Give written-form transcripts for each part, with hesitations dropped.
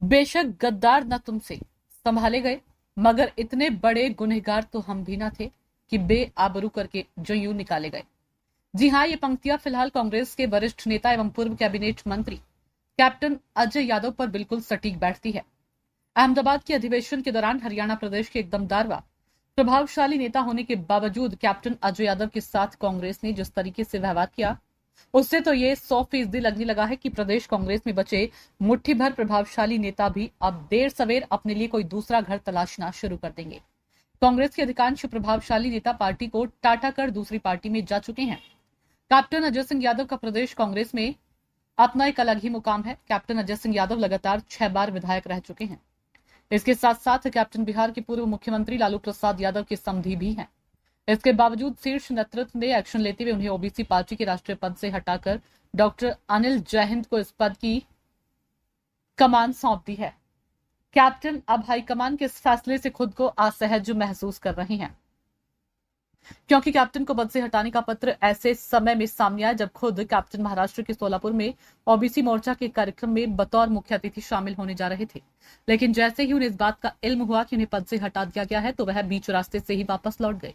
बेशक गद्दार न तुमसे संभाले गए, मगर इतने बड़े गुनहगार तो हम भी न थे कि बेआबरू करके जो यूं निकाले गए। जी हाँ, ये पंक्तियां फिलहाल कांग्रेस के वरिष्ठ नेता एवं पूर्व कैबिनेट मंत्री कैप्टन अजय यादव पर बिल्कुल सटीक बैठती है। अहमदाबाद के अधिवेशन के दौरान हरियाणा प्रदेश के एक दमदार व प्रभावशाली नेता होने के बावजूद कैप्टन अजय यादव के साथ कांग्रेस ने जिस तरीके से व्यवहार किया, उससे तो ये 100% लगने लगा है कि प्रदेश कांग्रेस में बचे मुट्ठी भर प्रभावशाली नेता भी अब देर सवेर अपने लिए कोई दूसरा घर तलाशना शुरू कर देंगे। कांग्रेस के अधिकांश प्रभावशाली नेता पार्टी को टाटा कर दूसरी पार्टी में जा चुके हैं। कैप्टन अजय सिंह यादव का प्रदेश कांग्रेस में अपना एक अलग ही मुकाम है। कैप्टन अजय सिंह यादव लगातार 6 बार विधायक रह चुके हैं। इसके साथ साथ कैप्टन बिहार के पूर्व मुख्यमंत्री लालू प्रसाद यादव के समधी भी हैं। इसके बावजूद शीर्ष नेतृत्व ने एक्शन लेते हुए उन्हें ओबीसी पार्टी के राष्ट्रीय पद से हटाकर डॉक्टर अनिल जयहिंद को इस पद की कमान सौंप दी है। कैप्टन अब हाईकमान के इस फैसले से खुद को असहज महसूस कर रहे हैं, क्योंकि कैप्टन को पद से हटाने का पत्र ऐसे समय में सामने आया जब खुद कैप्टन महाराष्ट्र के सोलापुर में ओबीसी मोर्चा के कार्यक्रम में बतौर मुख्य अतिथि शामिल होने जा रहे थे। लेकिन जैसे ही उन्हें इस बात का इल्म हुआ कि उन्हें पद से हटा दिया गया है, तो वह बीच रास्ते से ही वापस लौट गए।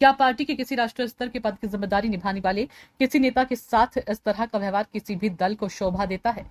क्या पार्टी के किसी राष्ट्रीय स्तर के पद की जिम्मेदारी निभाने वाले किसी नेता के साथ इस तरह का व्यवहार किसी भी दल को शोभा देता है?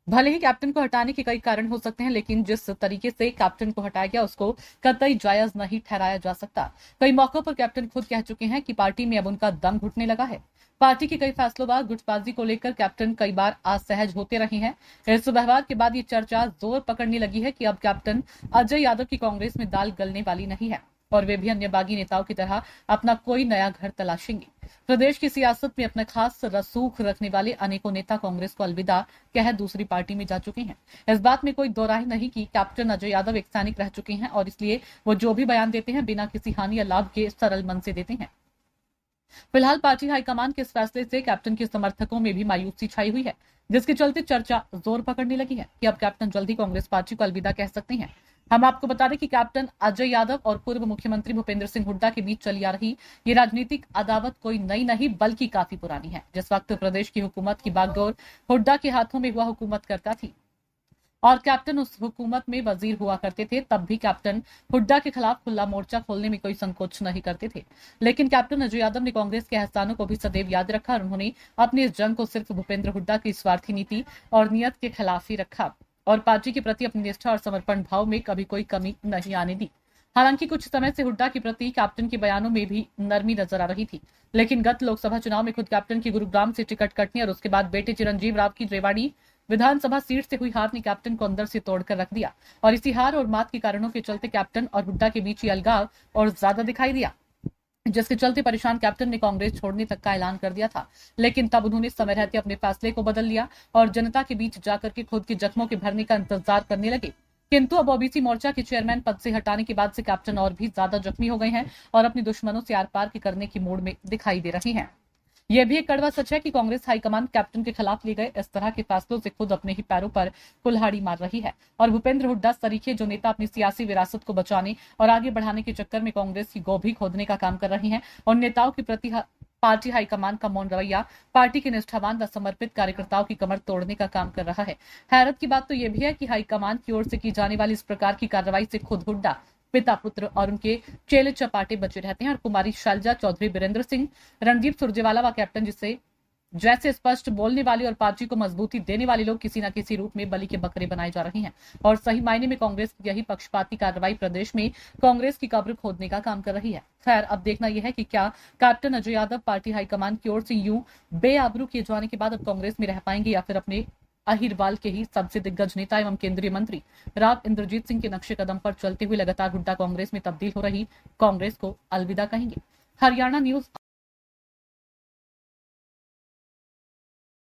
भले ही कैप्टन को हटाने के कई कारण हो सकते हैं, लेकिन जिस तरीके से कैप्टन को हटाया गया उसको कतई जायज नहीं ठहराया जा सकता। कई मौकों पर कैप्टन खुद कह चुके हैं कि पार्टी में अब उनका दम घुटने लगा है। पार्टी के कई फैसलों बाद गुटबाजी को लेकर कैप्टन कई बार असहज होते रहे हैं। इस व्यवहार के बाद ये चर्चा जोर पकड़ने लगी है कि अब कैप्टन अजय यादव की कांग्रेस में दाल गलने वाली नहीं है और वे भी अन्य बागी नेताओं की तरह अपना कोई नया घर तलाशेंगे। प्रदेश की सियासत में अपना खास रसूख रखने वाले अनेकों नेता कांग्रेस को अलविदा कह दूसरी पार्टी में जा चुके हैं। इस बात में कोई दो राय नहीं कि कैप्टन अजय यादव एक सैनिक रह चुके हैं और इसलिए वो जो भी बयान देते हैं बिना किसी हानि या लाभ के सरल मन से देते हैं। फिलहाल पार्टी हाईकमान के इस फैसले से कैप्टन के समर्थकों में भी मायूसी छाई हुई है, जिसके चलते चर्चा जोर पकड़ने लगी है कि अब कैप्टन जल्द ही कांग्रेस पार्टी को अलविदा कह सकते हैं। हम आपको बता दें कि कैप्टन अजय यादव और पूर्व मुख्यमंत्री भूपेंद्र सिंह हुड्डा के बीच चली आ रही ये राजनीतिक अदावत कोई नई नहीं बल्कि काफी पुरानी है। जिस वक्त प्रदेश की हुकूमत की बागडोर हुड्डा के हाथों में हुआ हुकूमत करता थी और कैप्टन उस हुकूमत में वजीर हुआ करते थे, तब भी कैप्टन हुड्डा के खिलाफ खुला मोर्चा खोलने में कोई संकोच नहीं करते थे। लेकिन कैप्टन अजय यादव ने कांग्रेस के एहसानों को भी सदैव याद रखा और उन्होंने अपनी इस जंग को सिर्फ भूपेंद्र हुड्डा की स्वार्थी नीति और नियत के खिलाफ ही रखा और पार्टी के प्रति अपनी निष्ठा और समर्पण भाव में कभी कोई कमी नहीं आने दी। हालांकि कुछ समय से हुड्डा के प्रति कैप्टन के बयानों में भी नरमी नजर आ रही थी, लेकिन गत लोकसभा चुनाव में खुद कैप्टन की गुरुग्राम से टिकट कटने और उसके बाद बेटे चिरंजीव राव की रेवाड़ी विधानसभा सीट से हुई हार ने कैप्टन को अंदर से तोड़कर रख दिया और इसी हार और मात के कारणों के चलते कैप्टन और हुड्डा के बीच अलगाव और ज्यादा दिखाई दिया, जिसके चलते परेशान कैप्टन ने कांग्रेस छोड़ने तक का ऐलान कर दिया था। लेकिन तब उन्होंने समय रहते अपने फैसले को बदल लिया और जनता के बीच जाकर के खुद के जख्मों के भरने का इंतजार करने लगे। किंतु अब ओबीसी मोर्चा के चेयरमैन पद से हटाने के बाद से कैप्टन और भी ज्यादा जख्मी हो गए हैं और अपने दुश्मनों से आर पार के करने की मूड में दिखाई दे रही हैं। यह भी एक कड़वा सच है कि कांग्रेस हाईकमान कैप्टन के खिलाफ लिए गए इस तरह के फैसलों से खुद अपने ही पैरों पर कुल्हाड़ी मार रही है और भूपेंद्र हुड्डा सरीखे जो नेता अपनी सियासी विरासत को बचाने और आगे बढ़ाने के चक्कर में कांग्रेस की गोभी खोदने का काम कर रहे हैं और नेताओं के प्रति पार्टी हाईकमान का मौन रवैया पार्टी के निष्ठावान व समर्पित कार्यकर्ताओं की कमर तोड़ने का काम कर रहा है। हैरत की बात तो यह भी है कि हाईकमान की ओर से की जाने वाली इस प्रकार की कार्रवाई से खुद हुड्डा पिता पुत्र और उनके चेले चपाटे बचे रहते हैं और कुमारी शैलजा चौधरी, बीरेंद्र सिंह, रणदीप सुरजेवाला व कैप्टन जैसे स्पष्ट बोलने वाले और पार्टी को मजबूती देने वाले लोग किसी न किसी रूप में बलि के बकरे बनाए जा रहे हैं और सही मायने में कांग्रेस की यही पक्षपाती कार्रवाई प्रदेश में कांग्रेस की कब्र खोदने का काम कर रही है। खैर, अब देखना यह है कि क्या captain Ajay Yadav party high command की ओर से यूं बेआबरू किए जाने के बाद अब कांग्रेस में रह पाएंगे या फिर अपने अहिरवाल के ही सबसे दिग्गज नेता एवं केंद्रीय मंत्री राव इंद्रजीत सिंह के नक्शे कदम पर चलते हुए लगातार हुड्डा कांग्रेस में तब्दील हो रही कांग्रेस को अलविदा कहेंगे। हरियाणा न्यूज